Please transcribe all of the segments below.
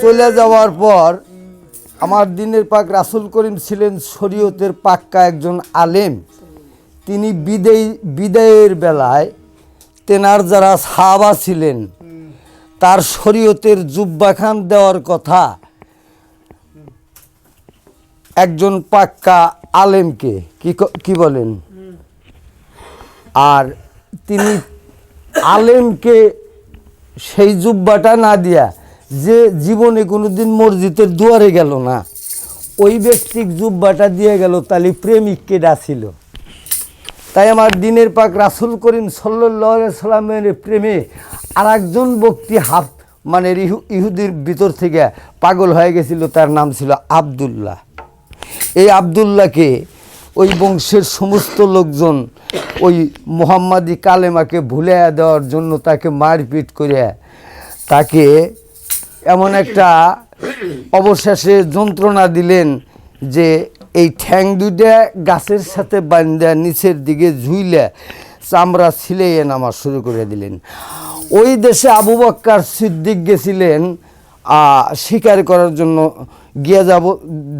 চলে যাওয়ার পর আমার দিনের পাক রাসূল করিম ছিলেন শরীয়তের পাক্কা একজন আলেম। তিনি বিদায়ের বেলায় তেনার যারা সাহাবা ছিলেন তার শরীয়তের জুব্বা খান দেওয়ার কথা একজন পাক্কা আলেমকে কি বলেন, আর তিনি আলেমকে সেই জুব্বাটা না দিয়া যে জীবনে কোনোদিন মসজিদের দুয়ারে গেল না, ওই ব্যক্তিক জুব্বাটা দিয়ে গেল, তাহলে প্রেমিককে ডাছিল। তাই আমার দিনের পাক রাসূল করিম সাল্লাল্লাহু আলাইহি সাল্লামের প্রেমে আর একজন ব্যক্তি মানে ইহুদির ভিতর থেকে পাগল হয়ে গেছিল, তার নাম ছিল আব্দুল্লাহ। এই আব্দুল্লাহকে ওই বংশের সমস্ত লোকজন ওই মুহাম্মাদি কালেমাকে ভুলে দেওয়ার জন্য তাকে মারপিট করে তাকে এমন একটা অবশেষে যন্ত্রণা দিলেন যে এই ঠ্যাং দুইটা গাছের সাথে বান্ধা নিচের দিকে ঝুইলে চামড়া ছিলেয়ে নামা শুরু করে দিলেন। ওই দেশে আবু বকর সিদ্দিক গেছিলেন শিকার করার জন্য, গিয়ে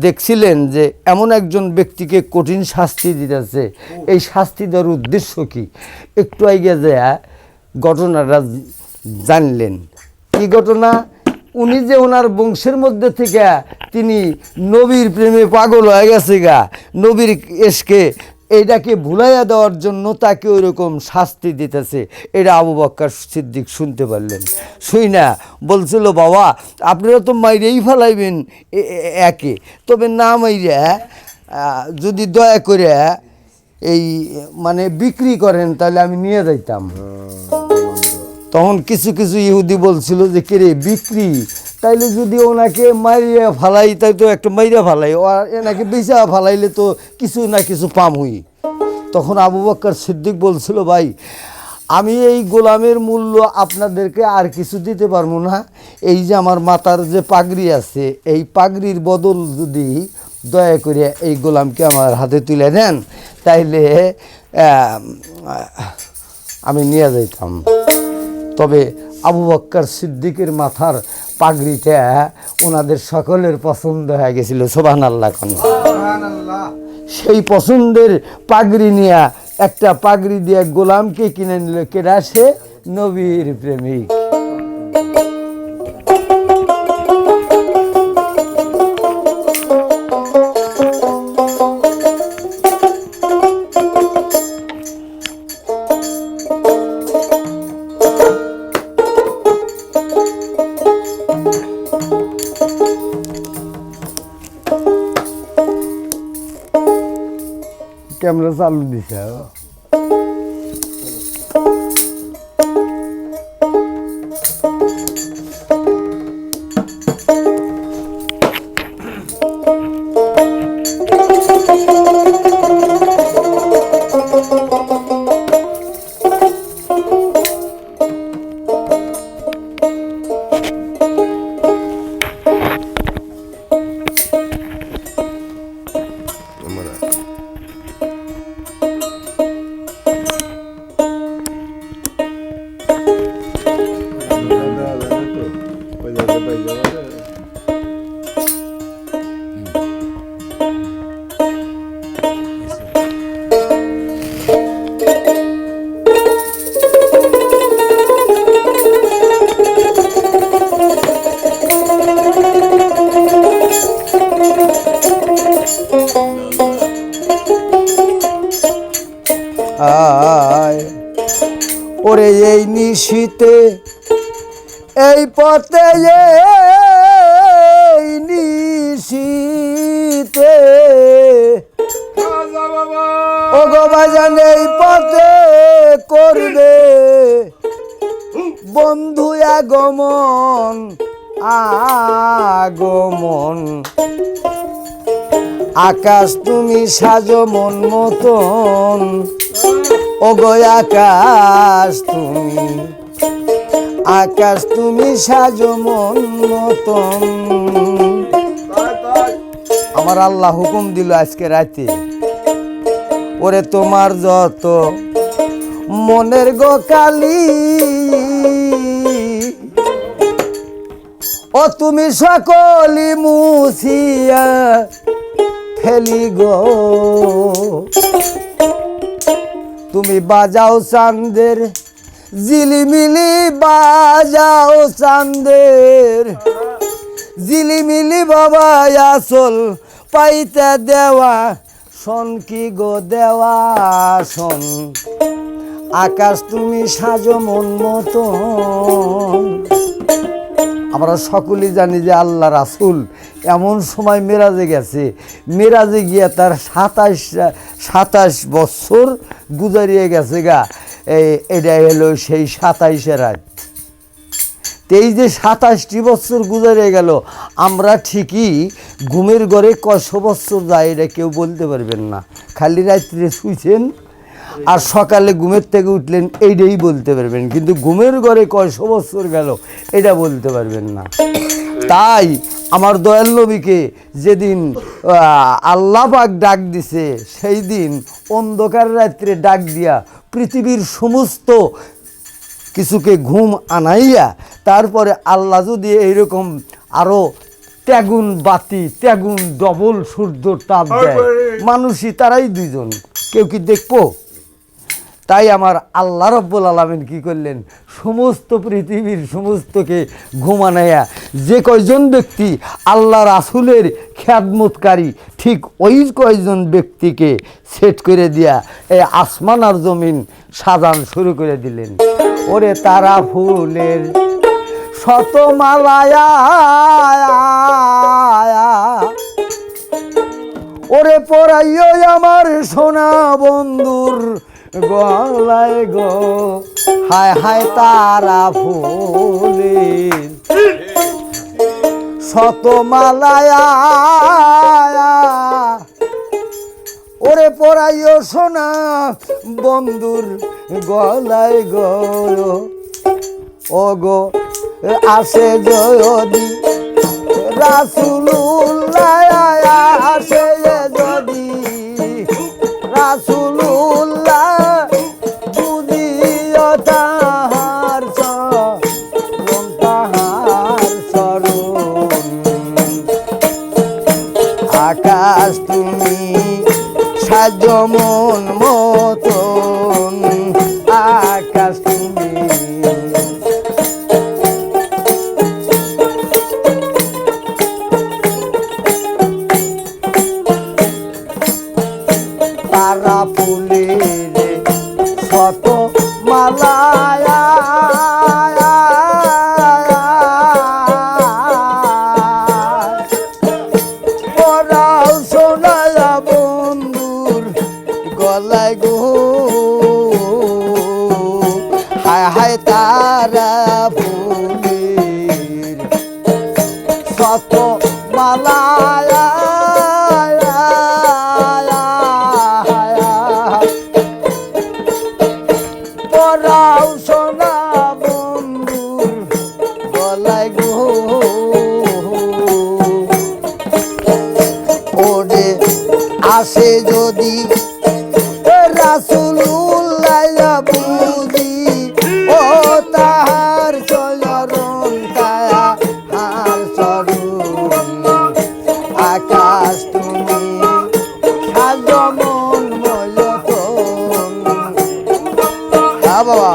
দেখছিলেন যে এমন একজন ব্যক্তিকে কঠিন শাস্তি দিতেছে, এই শাস্তি দেওয়ার উদ্দেশ্য কি, একটু এগিয়ে যায় ঘটনাটা জানলেন। কি ঘটনা? উনি যে ওনার বংশের মধ্যে থেকে তিনি নবীর প্রেমে পাগল হয়ে গেছে নবীর এসকে এইটাকে ভুলাইয়া দেওয়ার জন্য তাকে ওইরকম শাস্তি দিতেছে, এটা আবু বকর সিদ্দিক শুনতে পারলেন। শুই না বলছিল, বাবা আপনারা তো মাইরেই ফেলাইবেন একে, তবে না মাইরা যদি দয়া করে এই মানে বিক্রি করেন তাহলে আমি নিয়ে যাইতাম। তখন কিছু কিছু ইহুদি বলছিল যে কে বিক্রি, তাইলে যদি ওনাকে মারিয়া ফালাই তাই তো একটা মাইরা ফালাই, এনাকে বেচা ফালাইলে তো কিছু না কিছু পাম হই। তখন আবু বকর সিদ্দিক বলছিল, ভাই আমি এই গোলামের মূল্য আপনাদেরকে আর কিছু দিতে পারবো না, এই যে আমার মাথার যে পাগড়ি আছে এই পাগড়ির বদল যদি দয়া করে এই গোলামকে আমার হাতে তুলে দেন তাইলে আমি নিয়ে যাইতাম। তবে আবু বকর সিদ্দিকের মাথার পাগড়িটা ওনাদের সকলের পছন্দ হয়ে গেছিল। সুবহানাল্লাহ। সেই পছন্দের পাগড়ি নিয়ে একটা পাগড়ি দিয়ে গোলামকে কিনে নিল, কেডা সে? নবীর প্রেমিক। ক্যামেরা চালু দিছে। ওরে এই নিশীতে এই পথে এই নিশীতে ও গো বাজান এই পথে করবে বন্ধু আগমন আগমন, আকাশ তুমি সাজো মন মতন, ও গো আকাশ তুমি সাজো মন মতন। আমার আল্লাহ হুকুম দিল আজকে রাতে, ওরে তোমার যত মনের গো কালি ও তুমি সকলি মুছিয়া ফেলি গো, তুমি বাজাও চাঁদের ঝিলিমিলি, বাজাও চাঁদের ঝিলিমিলি বাবা আসল পাইতে দেওয়া শোন কি গো দেওয়া শোন, আকাশ তুমি সাজো মন মতন। আমরা সকলেই জানি যে আল্লাহ রাসূল এমন সময় মেরাজে গেছে, মেরাজে গিয়ে তার 27 বছর গুজারিয়ে গেছে গা। এটা হলো সেই 27 রাত। এই যে 27টি বছর গুজারিয়ে গেল, আমরা ঠিকই ঘুমের ঘরে কয়শো বছর যায় এটা কেউ বলতে পারবেন না। খালি রাত্রে শুইছেন আর সকালে ঘুমের থেকে উঠলেন এইটাই বলতে পারবেন, কিন্তু ঘুমের ঘরে কয়শো বছর গেল এটা বলতে পারবেন না। তাই আমার দয়াল নবীকে যেদিন আল্লাহ পাক ডাক দিছে, সেই দিন অন্ধকার রাত্রে ডাক দিয়া পৃথিবীর সমস্ত কিছুকে ঘুম আনাইয়া তারপরে আল্লাহ যদি এইরকম আরও ত্যাগুন বাতি, ত্যাগুন ডবল সূর্য তাপ দেয়, মানুষই তারাই দুইজন, কেউ কি দেখবো? তাই আমার আল্লাহ রব্বুল আলামিন কি করলেন, সমস্ত পৃথিবীর সমস্তকে ঘুমানাইয়া যে কয়জন ব্যক্তি আল্লাহ রাসূলের খিদমতকারী, ঠিক ওই কয়জন ব্যক্তিকে সেট করে দিয়া এই আসমান আর জমিন সাজান শুরু করে দিলেন। ওরে তারা ফুলের শতমালায়া, ওরে পরাইও আমার সোনা বন্ধুর গলায় গো, হায় হায় তারা ফুলের শতমালায়া, ওরে পরাইও সোনা বন্ধুর গলায় গো, ও গো আসে যদি রাসূলুল্লাহ, আসে যদি রাসূলুল্লাহ, বুঝিও তাহার চরণ, তাহার চরণ। আকাশ তুমি সাজো মন মতন, আকাশ তুমি তারা ফুলের শত মালায়া, পরাও সোনায়া বন্ধুর গলায় গো, হায় হায় তারা ফুলের শত মালায়া, পরাও সোনা বন্ধুর গলায় গো, ওরে আসে যদি রাসূলুল্লাহ, বুঝি ও তাহার চরণ, তাহার চরণ। আকাশ তুমি সাজো মন মতন। হ্যাঁ বাবা,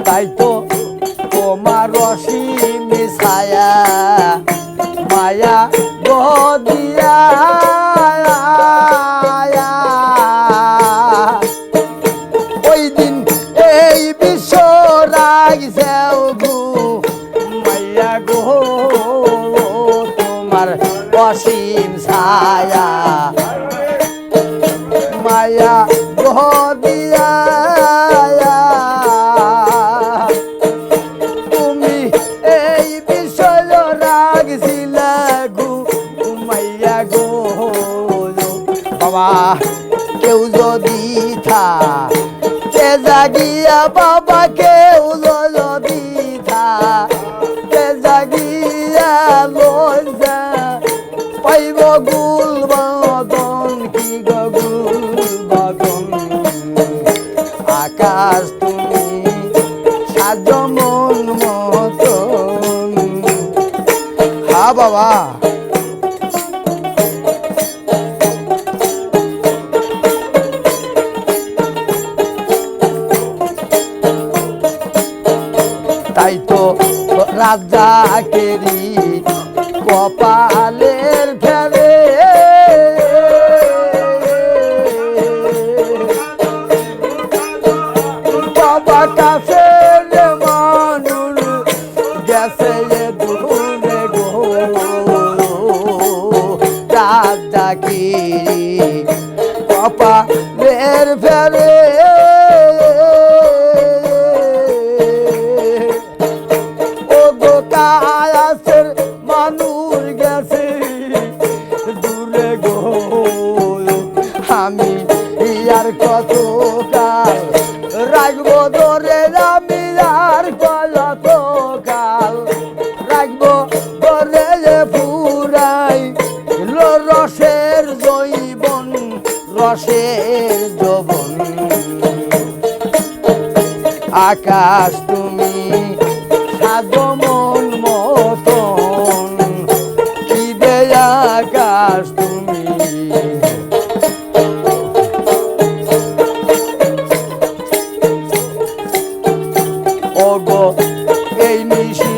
তাই তো তোমার অসীম ছায়া মায়া গদিয়া, ওই দিন এই বিশ্ব রাগছেও গো মাইয়া গো, তোমার অসীম ছায়া মায়া গদিয়া, তুমি এই বিষয় রাগছিলা গো মাইয়া গো। বাবা কেউ যদি থাকে জাগিয়া, বাবা কেউ যদি থাকে জাগিয়া, লই যা পাইব গুল বাদন, কি গুল বাদন। রাজাকেরি কপালের ফেরে বাবা কাছে মানুষ গেছে দূরে গো রাজাকেরি কপালের ফেরে কায়াসের মানুষ গেছে দূরে গো আমি আর কত কাল রাখবো ধরে আমি আর কত কাল রাখবো ধরে পুরাই রসের জৈবন রসের যৌবন আকাশ তুমি সাজমন মতন কি দে আকাশ তুমি ওগো এই নিশি